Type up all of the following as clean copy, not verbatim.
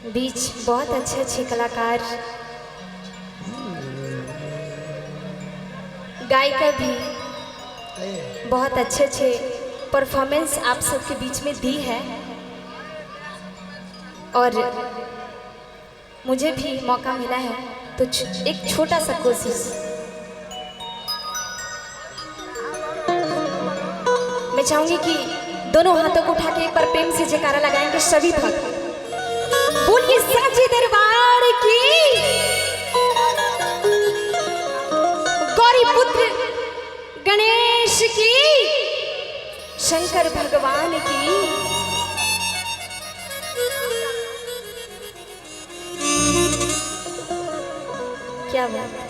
बीच बहुत अच्छे अच्छे कलाकार, गायिका भी बहुत अच्छे अच्छे परफॉर्मेंस आप सबके बीच में दी है और मुझे भी मौका मिला है तो एक छोटा सा कोशिश मैं चाहूंगी कि दोनों हाथों को उठा के एक बार प्रेम से जयकारा लगाएंगे सभी भक्त। बोलिए साचे दरबार की, गौरी पुत्र गणेश की, शंकर भगवान की। क्या बात है।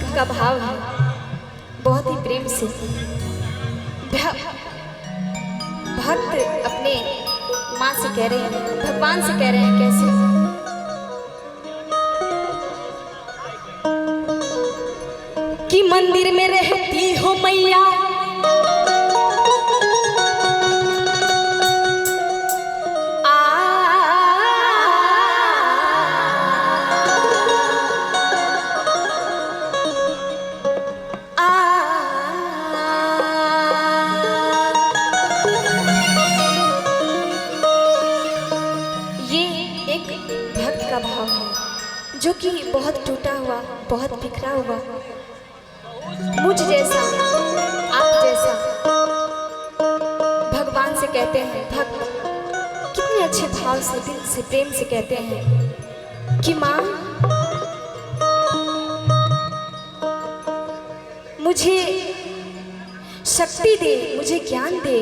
का भाव है बहुत ही प्रेम से भक्त अपने माँ से कह रहे हैं, भगवान से कह रहे हैं। कैसे? कि मंदिर में रहती हो मैया, भाव है जो कि बहुत टूटा हुआ, बहुत बिखरा हुआ, मुझ जैसा, आप जैसा भगवान से कहते हैं। भक्त कितने अच्छे भाव से, दिल से, प्रेम से कहते हैं कि माँ मुझे शक्ति दे, मुझे ज्ञान दे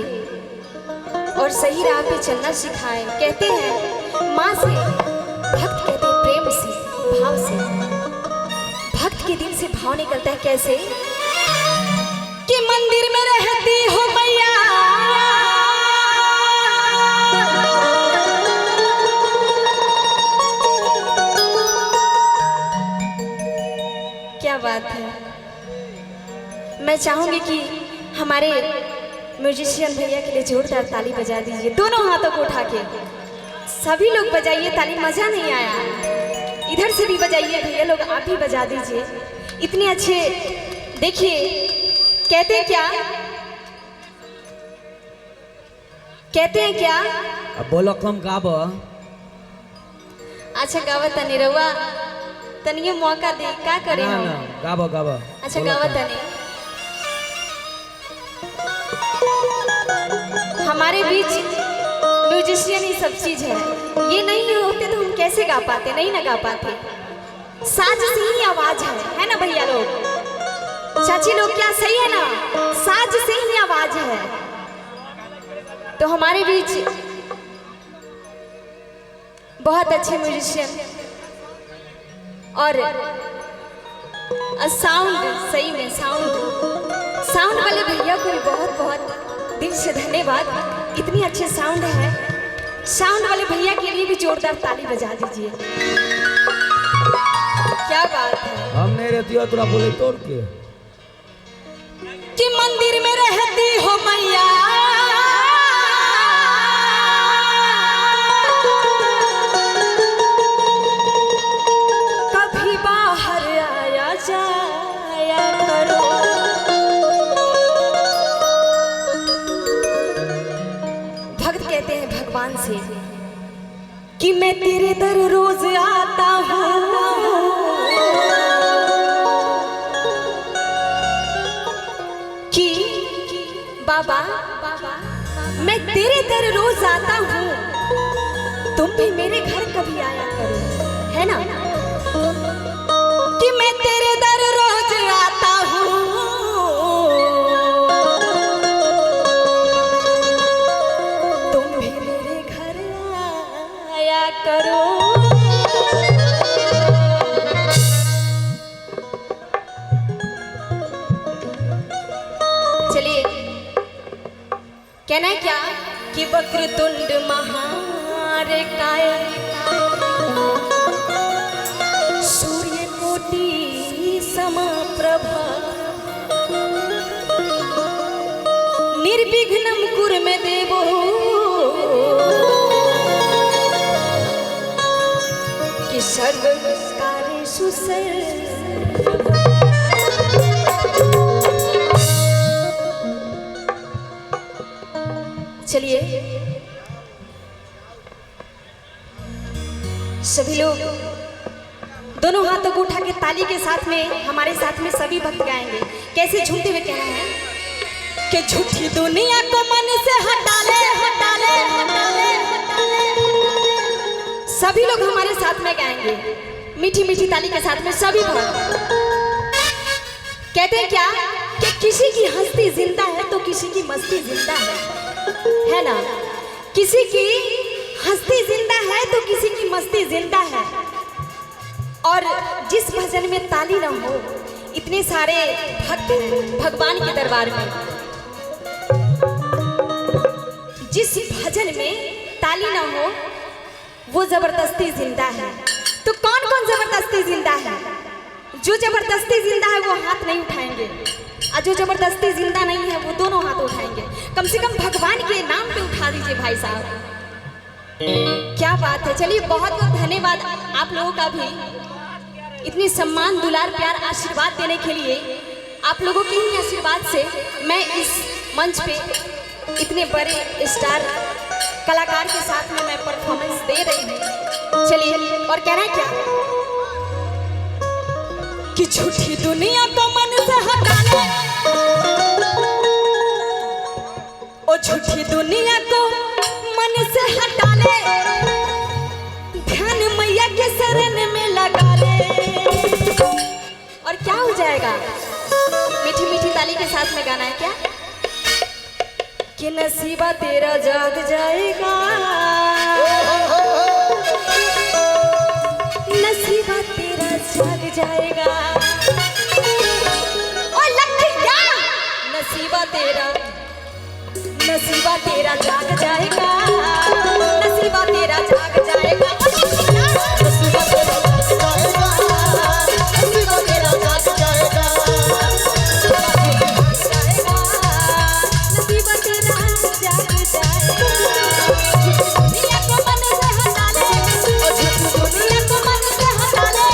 और सही राह पे चलना सिखाए। कहते हैं माँ से भक्त कहते हैं प्रेम से, भाव से। भक्त के दिल से भाव निकलता है कैसे? कि मंदिर में रहती हो मैया, क्या बात है। मैं चाहूंगी कि हमारे म्यूजिशियन भैया के लिए जोरदार ताली बजा दीजिए, दोनों हाथों को उठा के। सभी लोग बजाइए ताली, मजा नहीं आया। इधर से भी बजाइए भैया लोग, आप भी बजा दीजिए। इतने अच्छे, देखिए कहते हैं क्या, कहते हैं क्या? अब बोलो कम गाबो। अच्छा गावा तनी रहुआ, तनिए मौका दे, क्या करें हम? गाबो गाबो। अच्छा गावा तनी। हमारे बीच म्यूजिशियन ही सब चीज है, ये नहीं होते तो हम कैसे गा पाते? नहीं ना गा पाते। साज से ही आवाज है ना भैया लोग, चाची लोग, क्या सही है ना? साज से ही आवाज है। तो हमारे बीच बहुत अच्छे म्यूजिशियन और साउंड, सही में साउंड वाले भैया को भी बहुत बहुत दिल से धन्यवाद। इतनी अच्छे साउंड है, साउंड वाले भैया के लिए भी जोरदार ताली बजा दीजिए। क्या बात है। हम नहीं रहती हो तुरा बोले तोड़ के। कि मंदिर में रहती हो मैया, कभी बाहर आया जाया करो। भक्त कहते हैं भगवान से कि मैं तेरे दर रोज आता हूँ, कि बाबा मैं तेरे दर रोज आता हूँ, तुम भी मेरे घर कभी आया करो, है ना? कि मैं तेरे दर रोज आता हूँ, तुम भी मेरे घर आया करो। चलिए, कहना है क्या कि वक्रतुंड महाकाय सूर्य कोटि समप्रभा निर्विघ्नं कुरु मे देवो कि सर्वकार्येषु सर्वदा। चलिए सभी लोग दोनों हाथों को उठा के ताली के साथ में हमारे साथ में सभी भक्त गाएंगे। कैसे झूमते हुए कहना है कि झूठी दुनिया को मन से हटा ले, हटा ले, हटा ले, हटा ले। सभी लोग हमारे साथ में गाएंगे मीठी मीठी ताली के साथ में सभी भक्त। कहते हैं क्या कि किसी की हस्ती जिंदा है तो किसी की मस्ती जिंदा है ना? किसी की हस्ती जिंदा है तो किसी की मस्ती जिंदा है। और जिस भजन में ताली ना हो, इतने सारे भक्त भगवान के दरबार में, जिस भजन में ताली ना हो वो जबरदस्ती जिंदा है। तो कौन कौन जबरदस्ती जिंदा है? जो जबरदस्ती जिंदा है वो हाथ नहीं उठाएंगे, और जो जबरदस्ती जिंदा नहीं है वो दोनों हाथ उठाएंगे। कम से कम भगवान के नाम पे उठा दीजिए भाई साहब। क्या बात है। चलिए, बहुत बहुत धन्यवाद आप लोगों का भी इतनी सम्मान, दुलार, प्यार, आशीर्वाद देने के लिए। आप लोगों के ही आशीर्वाद से मैं इस मंच पे इतने बड़े स्टार कलाकार के साथ में मैं परफॉर्मेंस दे रही हूँ। चलिए, और कह रहे हैं क्या कि झूठी दुनिया को मन से हटा ले, ओ झूठी दुनिया को मन से हटा ले, ध्यान मैया के शरण में लगा ले। और क्या हो जाएगा? मीठी मीठी ताली के साथ में गाना है क्या कि नसीबा तेरा जाग जाएगा, नसीबा तेरा जाग जाएगा। ओ लखिया, नसीबा तेरा जाग जाएगा, नसीबा तेरा जाग जाएगा, नसीबा तेरा जाग जाएगा, नसीबा तेरा जाग जाएगा, नसीबा तेरा जाग जाएगा। दुनिया को मन से हटा ले, दुनिया को मन से हटा ले,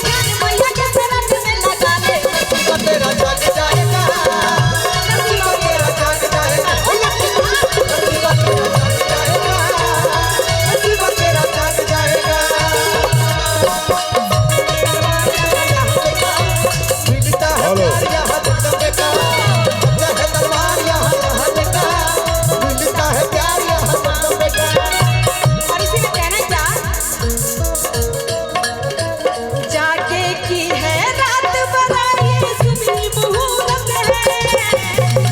ध्यान मैया के शरण में लगा ले, नसीबा तेरा जाग जाएगा, नसीबा तेरा जाग जाएगा, नसीबा तेरा जाग जाएगा, नसीबा तेरा जाग जाएगा। हेलो और इसी में कहना क्या, जाके की है रात बराई सुबह मुहूर्त है,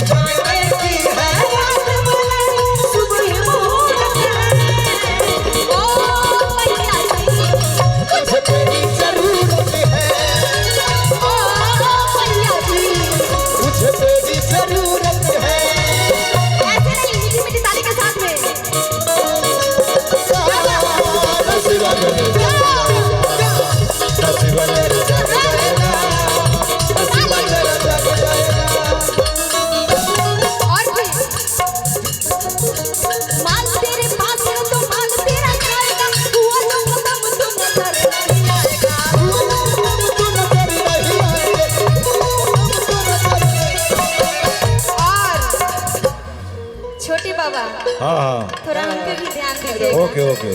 जाके की है रात बराई सुबह मुहूर्त है। ओ मैया जी मुझे तेरी जरूरत है, ओ मैया जी मुझे तेरी जरूरत है। ऐसे नहीं, मीठी मीठी ताली के साथ में। नसीबा तेरा नसीबा तेरा जाग जाएगा, नसीबा तेरा जाग जाएगा। और फिर माल तेरे पास है तो माल तेरा खाएगा, हुआ तो खत्म तो नजर नहीं आएगा। और छोटे बाबा हाँ हाँ, थोड़ा उन पे भी ध्यान दीजिएगा। ओके ओके,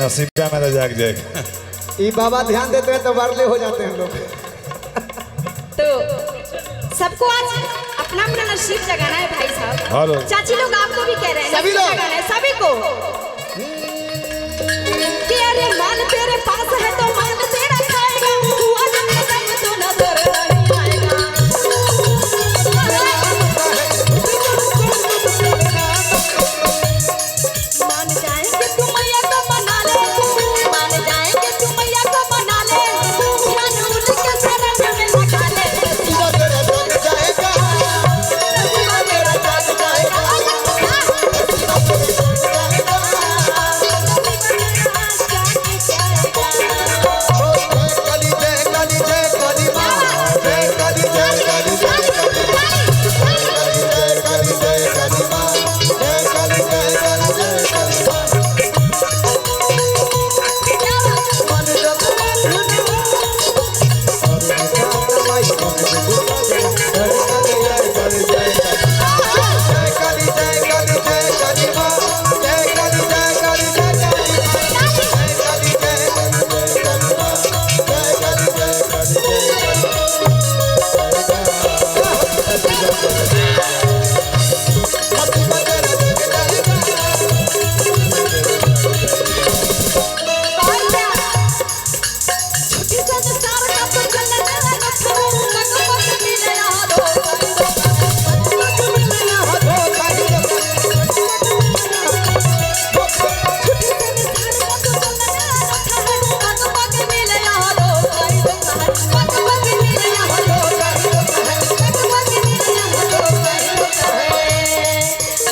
नसीबा मेरा जाग जाएगा। ये बाबा ध्यान देते हैं तो वारले हो जाते हैं लोग। तो सबको आज अपना अपना नसीब जगाना है भाई साहब। हेलो। चाची लोग आपको भी कह रहे हैं सभी नसीब लोग। जगाना है सभी को कि अरे माल तेरे पास है तो माल तेरा खाएगा, हुआ जब कदम तो नजर नहीं आएगा। मान जाएंगे तुम मैया को मना ले, मान जाएंगे तुम मैया को मना ले, ध्यान उनके शरण में लगा ले। नसीबा तेरा जग जाएगा, नसीबा तेरा जग जाएगा, नसीबा तेरा जग जाएगा। ओ जय काली जय माँ, जय काली जय काली जय काली जय काली माँ, जय काली जय काली जय काली माँ। मन जब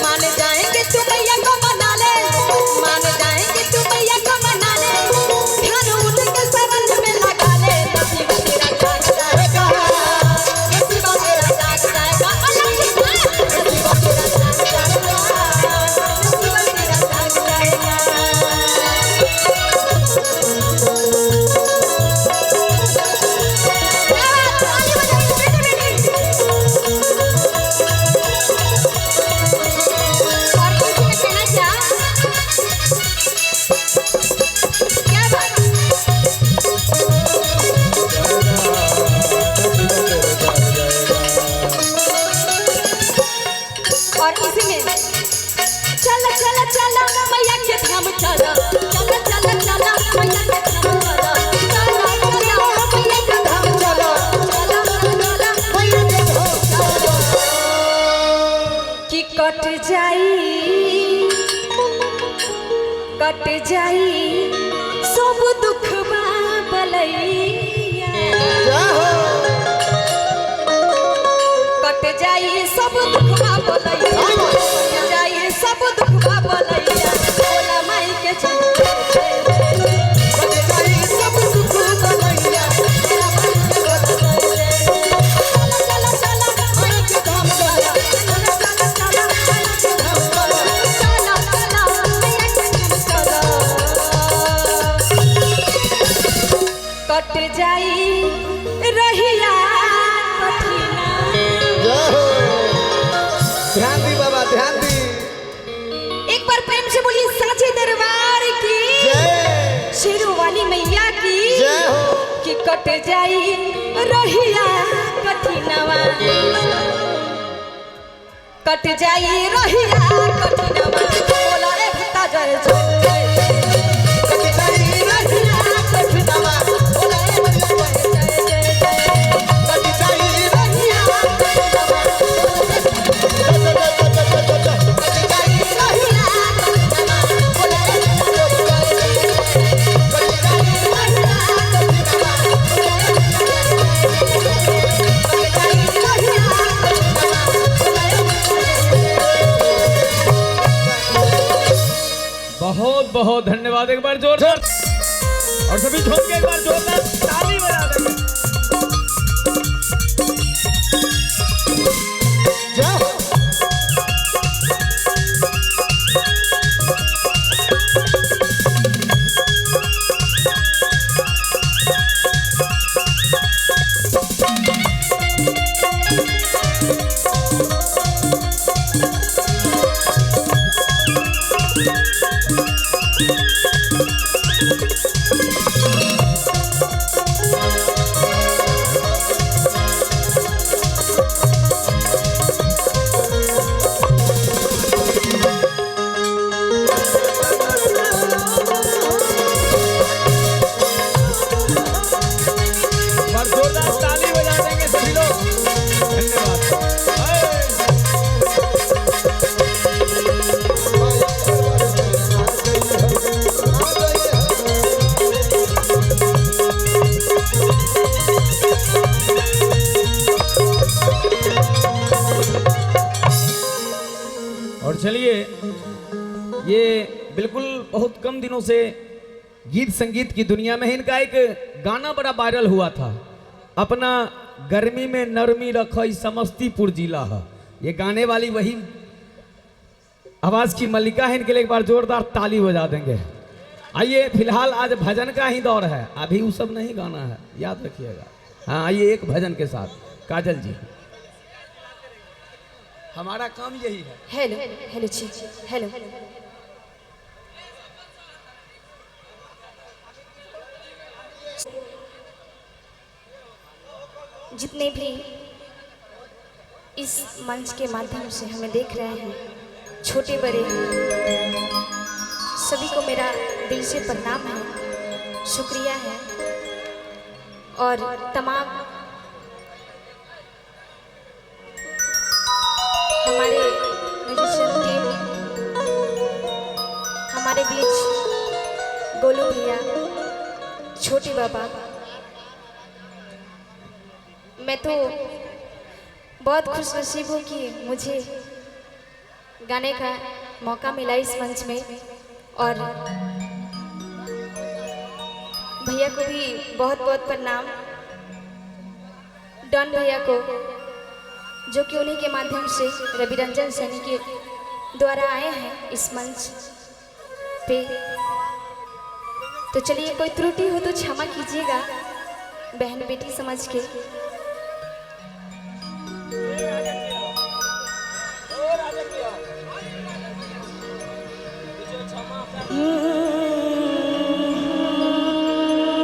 मान जाएंगे तुम मैया को मना ले, मान जाएंगे तुम मैया को मना ले, ध्यान उनके शरण में लगा ले। नसीबा तेरा जाग जाएगा, नसीबा तेरा जाग जाएगा, नसीबा तेरा जाग जाएगा, नसीबा तेरा जाग जाएगा। ताली बजाइए बेटे बेटी। और किसी ने कहना क्या बात। और इसी में चल चल चल मैया के धाम चला, चल चल चल मैया के धाम चला, चला चला मैया के धाम चला, चला चला मैया के धाम चला। कि कट जाई सब दुख बलैया, कट जाई सब दुख बलैया, कट जाई सब दुख बलैया, बोला माई के चंदे कट जाई सब दुख बलैया, बोला माई के चंदे। चला चला माई के धाम चला, चला चला चला माई के धाम चला, चला चला मैया के धाम चला। कट जाई रहिया कठिना। ध्यान दी बाबा, ध्यान दी। एक बार प्रेम से बोलिए साचे दरबार की जय शेरों वाली मैया की जय हो। कि कट जाई रहिया कठिनवा, कट जाई रहिया कठिनवा, बोला रे भक्ता जय जय। कट जाई रहिया कठिनवा, बोला रे भक्ता जय जय जय। कट जाई रहिया कठिनवा, बहुत बहुत धन्यवाद। एक बार जोरदार और सभी झूम के एक बार जोरदार ताली बजा देंगे। जय हो। देखिए ये बिल्कुल बहुत कम दिनों से गीत संगीत की दुनिया में इनका एक गाना बड़ा वायरल हुआ था, अपना गर्मी में नरमी रखो समस्तीपुर जिला है। ये गाने वाली वही आवाज की मल्लिका है, इनके लिए एक बार जोरदार ताली बजा देंगे। आइए, फिलहाल आज भजन का ही दौर है, अभी वो सब नहीं गाना है, याद रखिएगा। हाँ, आइए एक भजन के साथ। काजल जी, हमारा काम यही है। हेलो हेलो जी, हेलो। जितने भी इस मंच के माध्यम से हमें देख रहे हैं, छोटे बड़े सभी को मेरा दिल से प्रणाम है, शुक्रिया है। और तमाम हमारे म्यूजिशियन टीम, हमारे बीच गोलू भैया, छोटे बाबा, मैं तो बहुत खुशनसीब हूँ कि मुझे गाने का मौका मिला इस मंच में। और भैया को भी बहुत बहुत प्रणाम, डॉन भैया को, जो कि उन्हीं के माध्यम से रवि रंजन सैनी के द्वारा आए हैं इस मंच पे। तो चलिए, कोई त्रुटि हो तो क्षमा कीजिएगा, बहन बेटी समझ के।